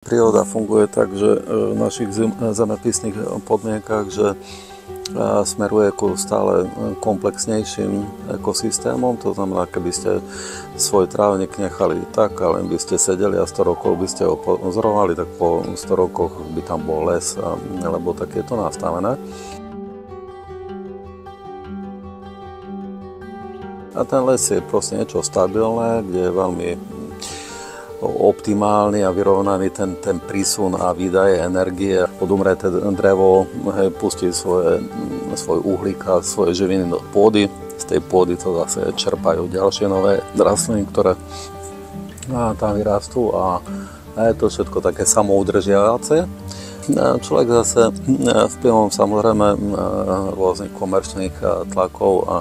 Príroda funguje tak, že v našich zemepisných podmienkach, že smeruje ku stále komplexnejším ekosystémom. To znamená, keby ste svoj trávnik nechali tak, ale by ste sedeli a 100 rokov by ste ho pozorovali, tak po 100 rokoch by tam bol les, lebo tak je to nastavené. A ten les je proste niečo stabilné, kde je veľmi optimálny a vyrovnaný ten prísun a výdaje energie. Odumreté drevo pustí svoj uhlík a svoje živiny do pôdy. Z tej pôdy to zase čerpajú ďalšie nové rastliny, ktoré tam vyrastú a je to všetko také samoudržiavace. Človek zase vplyvom samozrejme rôznych komerčných tlakov a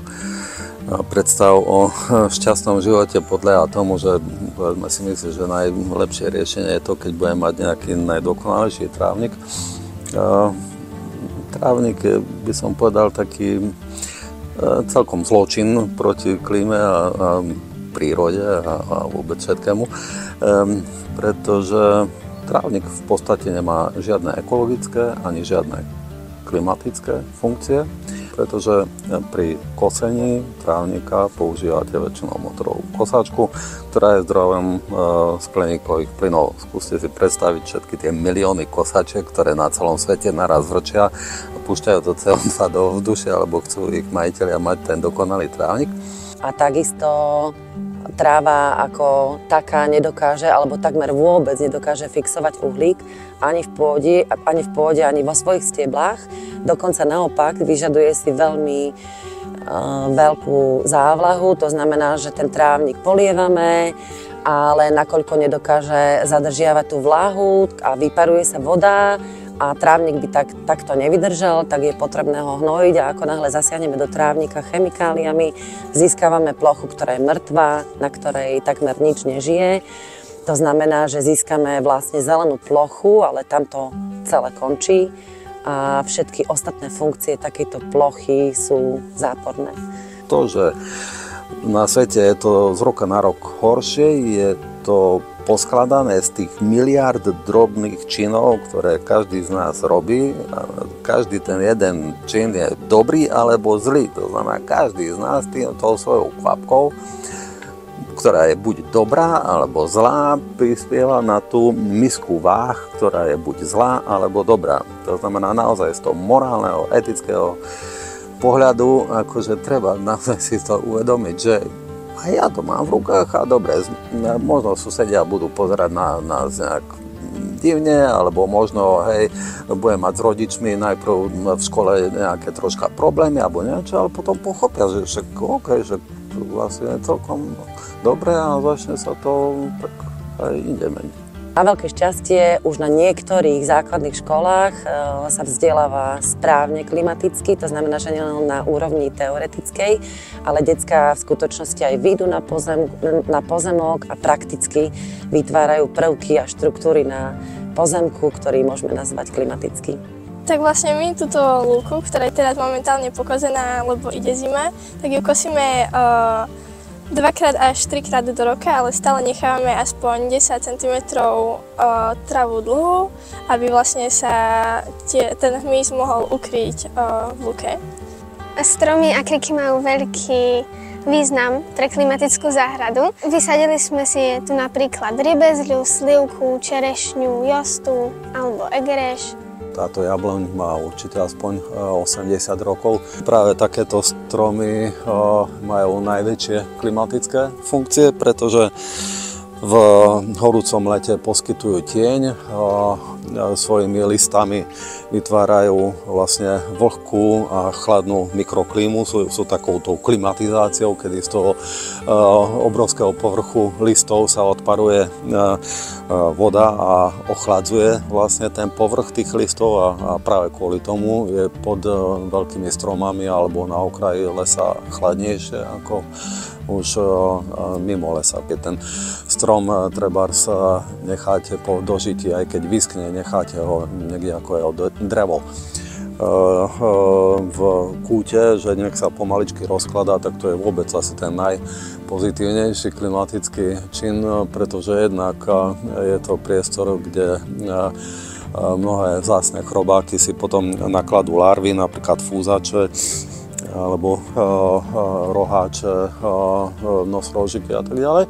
predstav o šťastnom živote podľa tomu, že povedzme si myslí, že najlepšie riešenie je to, keď budeme mať nejaký najdokonalejší trávnik. Trávnik je, by som povedal, taký celkom zločin proti klíme a prírode a vôbec všetkému, pretože trávnik v podstate nemá žiadne ekologické ani žiadne klimatické funkcie, pretože pri kosení trávnika používate väčšinou motorovú kosačku, ktorá je zdrojom skleníkových plynov. Skúste si predstaviť všetky tie milióny kosačiek, ktoré na celom svete naraz vrčia a púšťajú to CO2 do vzdušia, alebo chcú ich majitelia mať ten dokonalý trávnik. A takisto tráva ako taká nedokáže, alebo takmer vôbec nedokáže fixovať uhlík ani v pôde, ani vo svojich steblách. Dokonca naopak vyžaduje si veľmi veľkú závlahu, to znamená, že ten trávnik polievame, ale nakoľko nedokáže zadržiavať tú vlahu a vyparuje sa voda a trávnik by takto nevydržal, tak je potrebné ho hnojiť a ako náhle zasiahneme do trávnika chemikáliami, získavame plochu, ktorá je mŕtva, na ktorej takmer nič nežije. To znamená, že získame vlastne zelenú plochu, ale tam to celé končí a všetky ostatné funkcie takejto plochy sú záporné. To, že na svete je to z roka na rok horšie, je to poskladané z tých miliárd drobných činov, ktoré každý z nás robí. Každý ten jeden čin je dobrý alebo zlý. To znamená, každý z nás tou svojou kvapkou, ktorá je buď dobrá alebo zlá, prispieva na tú misku váh, ktorá je buď zlá alebo dobrá. To znamená, naozaj z toho morálneho, etického pohľadu, akože treba naozaj si to uvedomiť, že aj ja to mám v rukách a dobre, možno susedia budú pozerať na nás nejak divne, alebo možno, budem mať s rodičmi najprv v škole nejaké troška problémy alebo niečo, ale potom pochopia, že však že to vlastne je celkom dobre a začne sa to tak aj inde meniť. Na veľké šťastie už na niektorých základných školách sa vzdeláva správne klimaticky, to znamená, že nielen na úrovni teoretickej, ale decká v skutočnosti aj vyjdú na pozemok a prakticky vytvárajú prvky a štruktúry na pozemku, ktorý môžeme nazvať klimatický. Tak vlastne my túto lúku, ktorá je teraz momentálne pokazená, lebo ide zima, tak ju kosíme 2-krát až 3-krát do roka, ale stále nechávame aspoň 10 cm travu dlhú, aby vlastne sa ten hmyz mohol ukryť v lúke. Stromy a kriky majú veľký význam pre klimatickú záhradu. Vysadili sme si tu napríklad rybezľu, slivku, čerešňu, jostu alebo egereš. Táto jabloň má určite aspoň 80 rokov. Práve takéto stromy majú najväčšie klimatické funkcie, pretože v horúcom lete poskytujú tieň, svojimi listami vytvárajú vlastne vlhkú a chladnú mikroklímu, sú takouto klimatizáciou, kedy z toho obrovského povrchu listov sa odparuje voda a ochladzuje vlastne ten povrch tých listov a práve kvôli tomu je pod veľkými stromami alebo na okraji lesa chladnejšie ako už mimo lesa. Keď ten strom trebárs necháte po dožití, aj keď vyschne, necháte ho niekde ako jeho drevo v kúte, že nech sa pomaličky rozkladá, tak to je vôbec asi ten najpozitívnejší klimatický čin, pretože jednak je to priestor, kde mnohé vzácne chrobáky si potom nakladú larvy, napríklad fúzače, alebo roháče, nosorožiky a tak ďalej.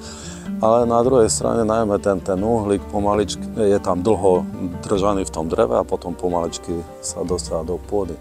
Ale na druhej strane najmä ten uhlík pomaličky je tam dlho držaný v tom dreve a potom pomaličky sa dostáva do pôdy.